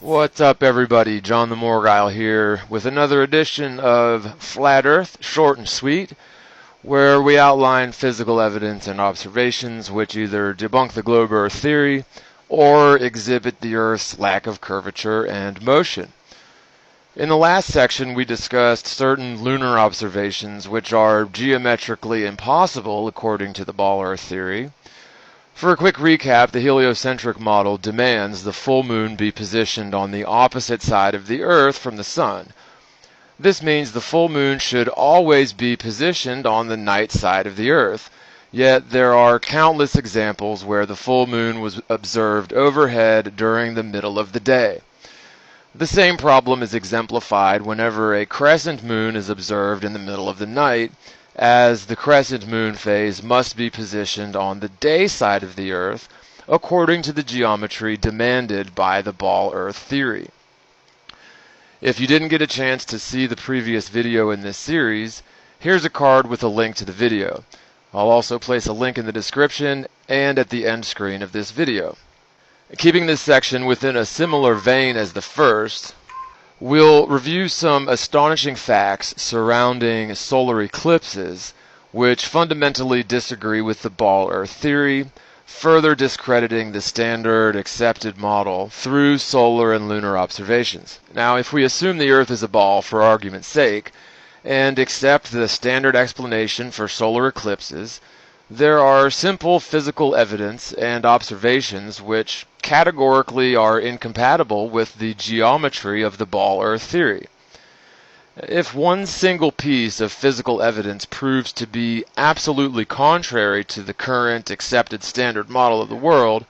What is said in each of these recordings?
What's up, everybody? John the Morgile here with another edition of Flat Earth, short and sweet, where we outline physical evidence and observations which either debunk the globe Earth theory or exhibit the Earth's lack of curvature and motion. In the last section, we discussed certain lunar observations which are geometrically impossible according to the ball Earth theory. For a quick recap, the heliocentric model demands the full moon be positioned on the opposite side of the Earth from the sun. This means the full moon should always be positioned on the night side of the Earth, yet there are countless examples where the full moon was observed overhead during the middle of the day. The same problem is exemplified whenever a crescent moon is observed in the middle of the night, as the crescent moon phase must be positioned on the day side of the Earth according to the geometry demanded by the ball Earth theory. If you didn't get a chance to see the previous video in this series, here's a card with a link to the video. I'll also place a link in the description and at the end screen of this video. Keeping this section within a similar vein as the first, we'll review some astonishing facts surrounding solar eclipses, which fundamentally disagree with the ball Earth theory, further discrediting the standard accepted model through solar and lunar observations. Now, if we assume the Earth is a ball for argument's sake, and accept the standard explanation for solar eclipses, there are simple physical evidence and observations which categorically are incompatible with the geometry of the ball Earth theory. If one single piece of physical evidence proves to be absolutely contrary to the current accepted standard model of the world,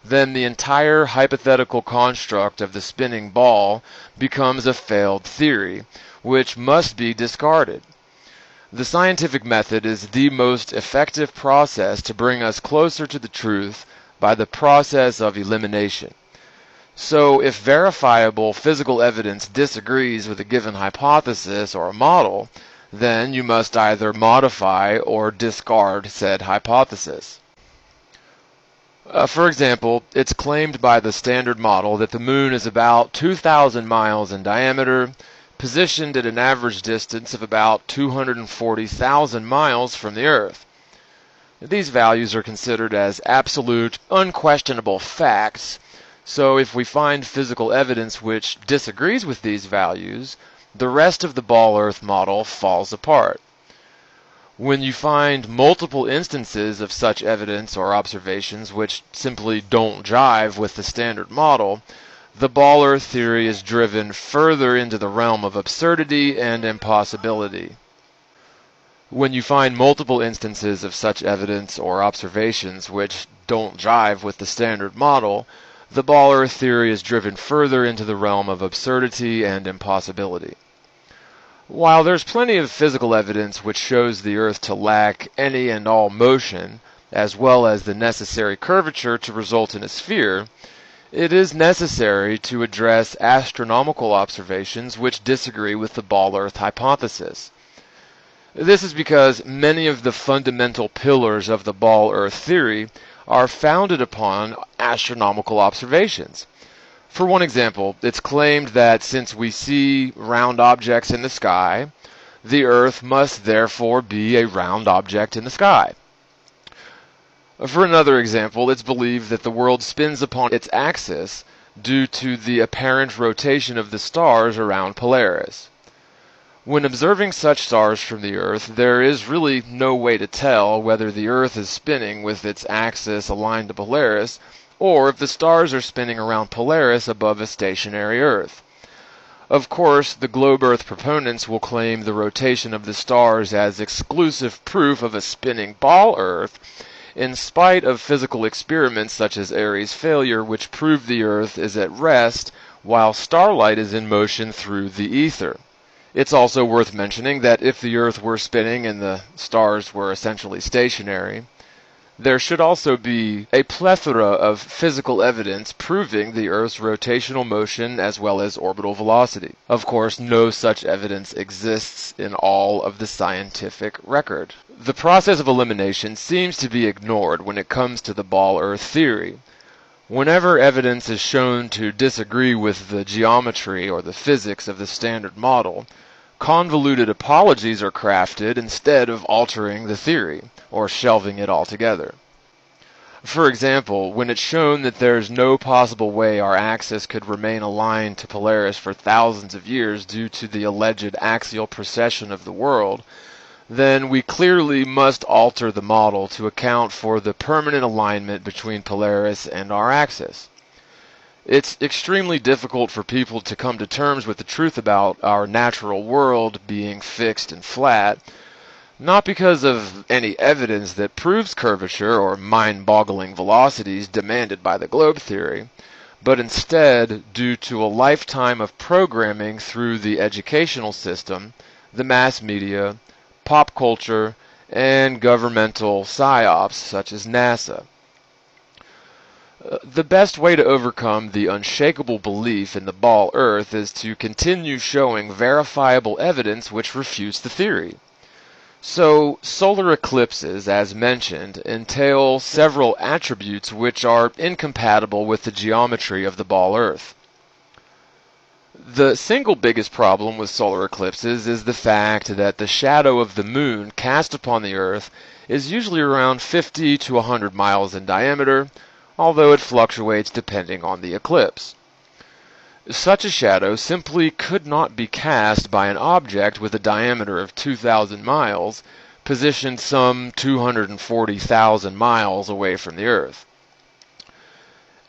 then the entire hypothetical construct of the spinning ball becomes a failed theory, which must be discarded. The scientific method is the most effective process to bring us closer to the truth by the process of elimination. So, if verifiable physical evidence disagrees with a given hypothesis or a model, then you must either modify or discard said hypothesis. For example, it's claimed by the standard model that the moon is about 2,000 miles in diameter, positioned at an average distance of about 240,000 miles from the Earth. These values are considered as absolute, unquestionable facts, so if we find physical evidence which disagrees with these values, the rest of the ball Earth model falls apart. When you find multiple instances of such evidence or observations which simply don't jive with the standard model, the ball Earth theory is driven further into the realm of absurdity and impossibility. When you find multiple instances of such evidence or observations which don't jive with the standard model, the ball Earth theory is driven further into the realm of absurdity and impossibility. While there's plenty of physical evidence which shows the Earth to lack any and all motion, as well as the necessary curvature to result in a sphere, it is necessary to address astronomical observations which disagree with the ball Earth hypothesis. This is because many of the fundamental pillars of the ball Earth theory are founded upon astronomical observations. For one example, it's claimed that since we see round objects in the sky, the Earth must therefore be a round object in the sky. For another example, it's believed that the world spins upon its axis due to the apparent rotation of the stars around Polaris. When observing such stars from the Earth, there is really no way to tell whether the Earth is spinning with its axis aligned to Polaris, or if the stars are spinning around Polaris above a stationary Earth. Of course, the globe Earth proponents will claim the rotation of the stars as exclusive proof of a spinning ball Earth, in spite of physical experiments such as Airy's failure, which prove the Earth is at rest while starlight is in motion through the ether. It's also worth mentioning that if the Earth were spinning and the stars were essentially stationary, there should also be a plethora of physical evidence proving the Earth's rotational motion as well as orbital velocity. Of course, no such evidence exists in all of the scientific record. The process of elimination seems to be ignored when it comes to the ball Earth theory. Whenever evidence is shown to disagree with the geometry or the physics of the Standard Model, convoluted apologies are crafted instead of altering the theory or shelving it altogether. For example, when it's shown that there's no possible way our axis could remain aligned to Polaris for thousands of years due to the alleged axial precession of the world, then we clearly must alter the model to account for the permanent alignment between Polaris and our axis. It's extremely difficult for people to come to terms with the truth about our natural world being fixed and flat, not because of any evidence that proves curvature or mind-boggling velocities demanded by the globe theory, but instead due to a lifetime of programming through the educational system, the mass media, pop culture, and governmental psyops such as NASA. The best way to overcome the unshakable belief in the ball Earth is to continue showing verifiable evidence which refutes the theory. So, solar eclipses, as mentioned, entail several attributes which are incompatible with the geometry of the ball Earth. The single biggest problem with solar eclipses is the fact that the shadow of the moon cast upon the Earth is usually around 50 to 100 miles in diameter, although it fluctuates depending on the eclipse. Such a shadow simply could not be cast by an object with a diameter of 2,000 miles, positioned some 240,000 miles away from the Earth.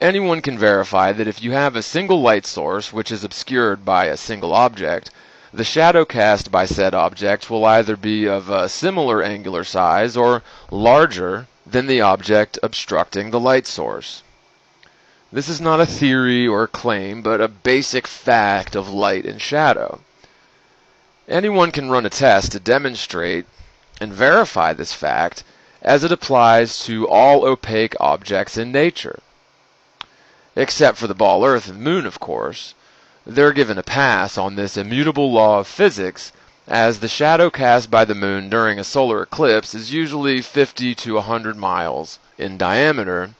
Anyone can verify that if you have a single light source which is obscured by a single object, the shadow cast by said object will either be of a similar angular size or larger than the object obstructing the light source. This is not a theory or a claim, but a basic fact of light and shadow. Anyone can run a test to demonstrate and verify this fact as it applies to all opaque objects in nature. Except for the ball Earth and Moon, of course. They're given a pass on this immutable law of physics, as the shadow cast by the Moon during a solar eclipse is usually 50 to 100 miles in diameter,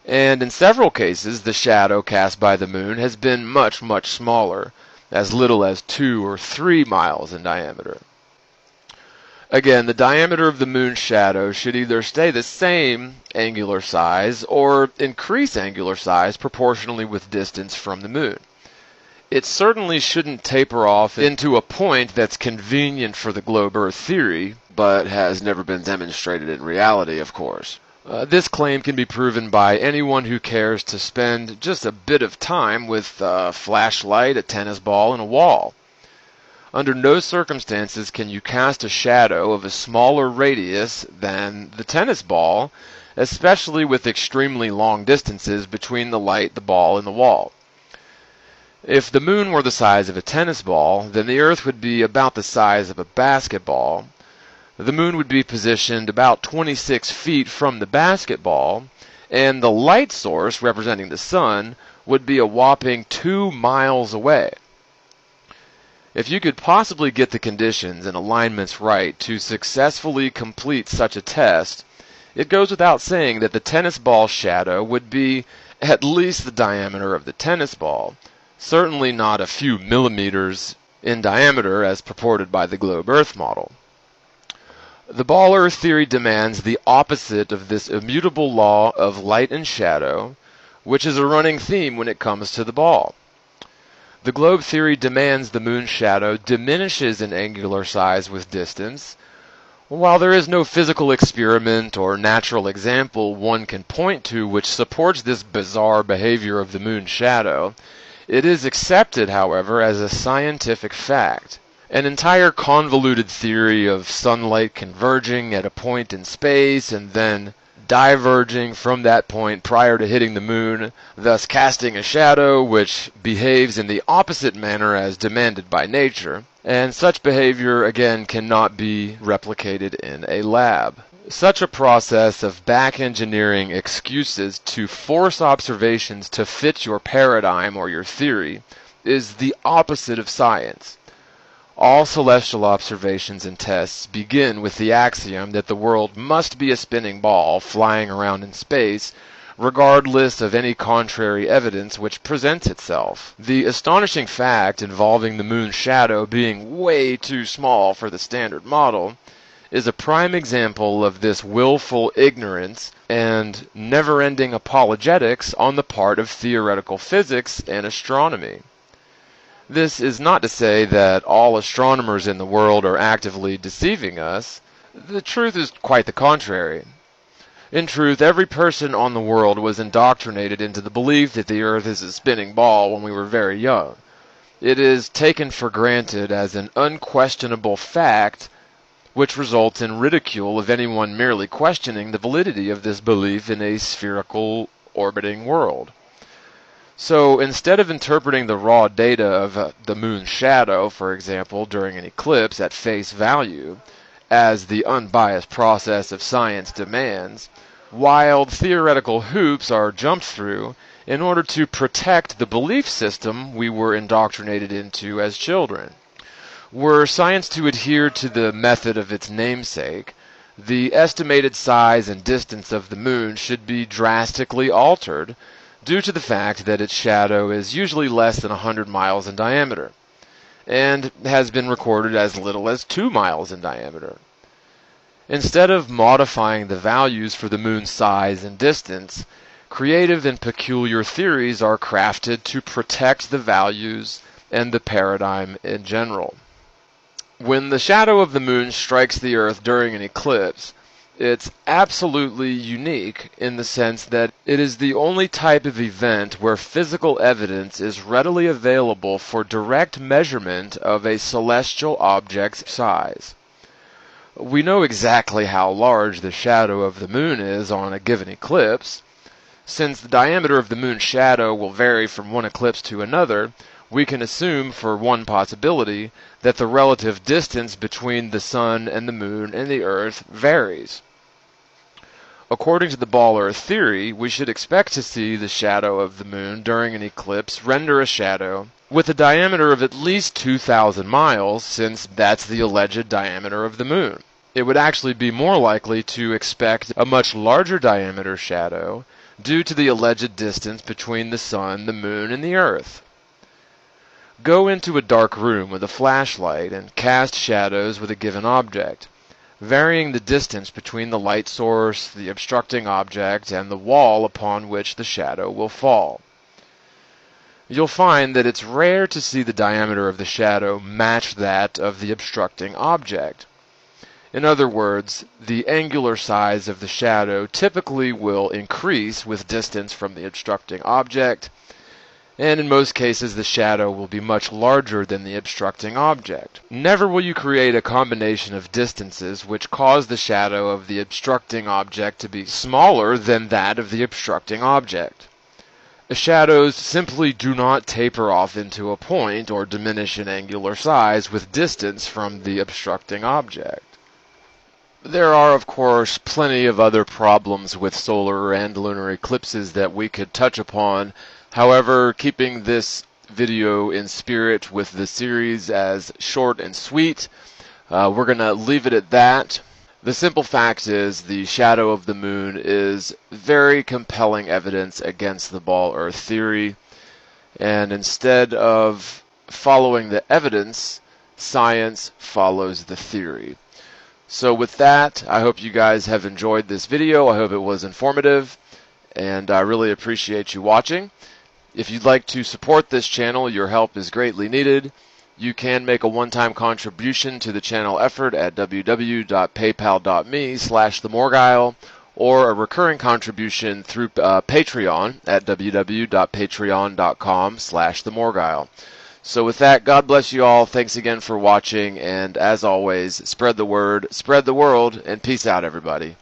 and in several cases the shadow cast by the Moon has been much, much smaller, as little as 2 or 3 miles in diameter. Again, the diameter of the Moon's shadow should either stay the same angular size or increase angular size proportionally with distance from the Moon. It certainly shouldn't taper off into a point that's convenient for the globe Earth theory, but has never been demonstrated in reality, of course. This claim can be proven by anyone who cares to spend just a bit of time with a flashlight, a tennis ball, and a wall. Under no circumstances can you cast a shadow of a smaller radius than the tennis ball, especially with extremely long distances between the light, the ball, and the wall. If the Moon were the size of a tennis ball, then the Earth would be about the size of a basketball. The Moon would be positioned about 26 feet from the basketball, and the light source, representing the Sun, would be a whopping 2 miles away. If you could possibly get the conditions and alignments right to successfully complete such a test, it goes without saying that the tennis ball shadow would be at least the diameter of the tennis ball, certainly not a few millimeters in diameter as purported by the globe Earth model. The ball Earth theory demands the opposite of this immutable law of light and shadow, which is a running theme when it comes to the ball. The globe theory demands the Moon's shadow diminishes in angular size with distance. While there is no physical experiment or natural example one can point to which supports this bizarre behavior of the Moon's shadow, it is accepted, however, as a scientific fact. An entire convoluted theory of sunlight converging at a point in space and then diverging from that point prior to hitting the Moon, thus casting a shadow which behaves in the opposite manner as demanded by nature, and such behavior again cannot be replicated in a lab. Such a process of back engineering excuses to force observations to fit your paradigm or your theory is the opposite of science. All celestial observations and tests begin with the axiom that the world must be a spinning ball flying around in space, regardless of any contrary evidence which presents itself. The astonishing fact involving the moon's shadow being way too small for the Standard Model is a prime example of this willful ignorance and never-ending apologetics on the part of theoretical physics and astronomy. This is not to say that all astronomers in the world are actively deceiving us. The truth is quite the contrary. In truth, every person on the world was indoctrinated into the belief that the Earth is a spinning ball when we were very young. It is taken for granted as an unquestionable fact, which results in ridicule of anyone merely questioning the validity of this belief in a spherical orbiting world. So instead of interpreting the raw data of the moon's shadow, for example, during an eclipse at face value, as the unbiased process of science demands, wild theoretical hoops are jumped through in order to protect the belief system we were indoctrinated into as children. Were science to adhere to the method of its namesake, the estimated size and distance of the moon should be drastically altered due to the fact that its shadow is usually less than 100 miles in diameter, and has been recorded as little as 2 miles in diameter. Instead of modifying the values for the moon's size and distance, creative and peculiar theories are crafted to protect the values and the paradigm in general. When the shadow of the moon strikes the Earth during an eclipse, it's absolutely unique in the sense that it is the only type of event where physical evidence is readily available for direct measurement of a celestial object's size. We know exactly how large the shadow of the moon is on a given eclipse. Since the diameter of the moon's shadow will vary from one eclipse to another, we can assume for one possibility that the relative distance between the sun and the moon and the Earth varies. According to the ball-Earth theory, we should expect to see the shadow of the moon during an eclipse render a shadow with a diameter of at least 2,000 miles, since that's the alleged diameter of the moon. It would actually be more likely to expect a much larger diameter shadow due to the alleged distance between the sun, the moon, and the Earth. Go into a dark room with a flashlight and cast shadows with a given object, varying the distance between the light source, the obstructing object, and the wall upon which the shadow will fall. You'll find that it's rare to see the diameter of the shadow match that of the obstructing object. In other words, the angular size of the shadow typically will increase with distance from the obstructing object, and in most cases the shadow will be much larger than the obstructing object. Never will you create a combination of distances which cause the shadow of the obstructing object to be smaller than that of the obstructing object. Shadows simply do not taper off into a point or diminish in angular size with distance from the obstructing object. There are, of course, plenty of other problems with solar and lunar eclipses that we could touch upon. However, keeping this video in spirit with the series as short and sweet, we're going to leave it at that. The simple fact is the shadow of the moon is very compelling evidence against the ball-Earth theory, and instead of following the evidence, science follows the theory. So with that, I hope you guys have enjoyed this video. I hope it was informative, and I really appreciate you watching. If you'd like to support this channel, your help is greatly needed. You can make a one-time contribution to the channel effort at www.paypal.me/themorgile, or a recurring contribution through Patreon at www.patreon.com/themorgile. So with that, God bless you all. Thanks again for watching, and as always, spread the word, spread the world, and peace out, everybody.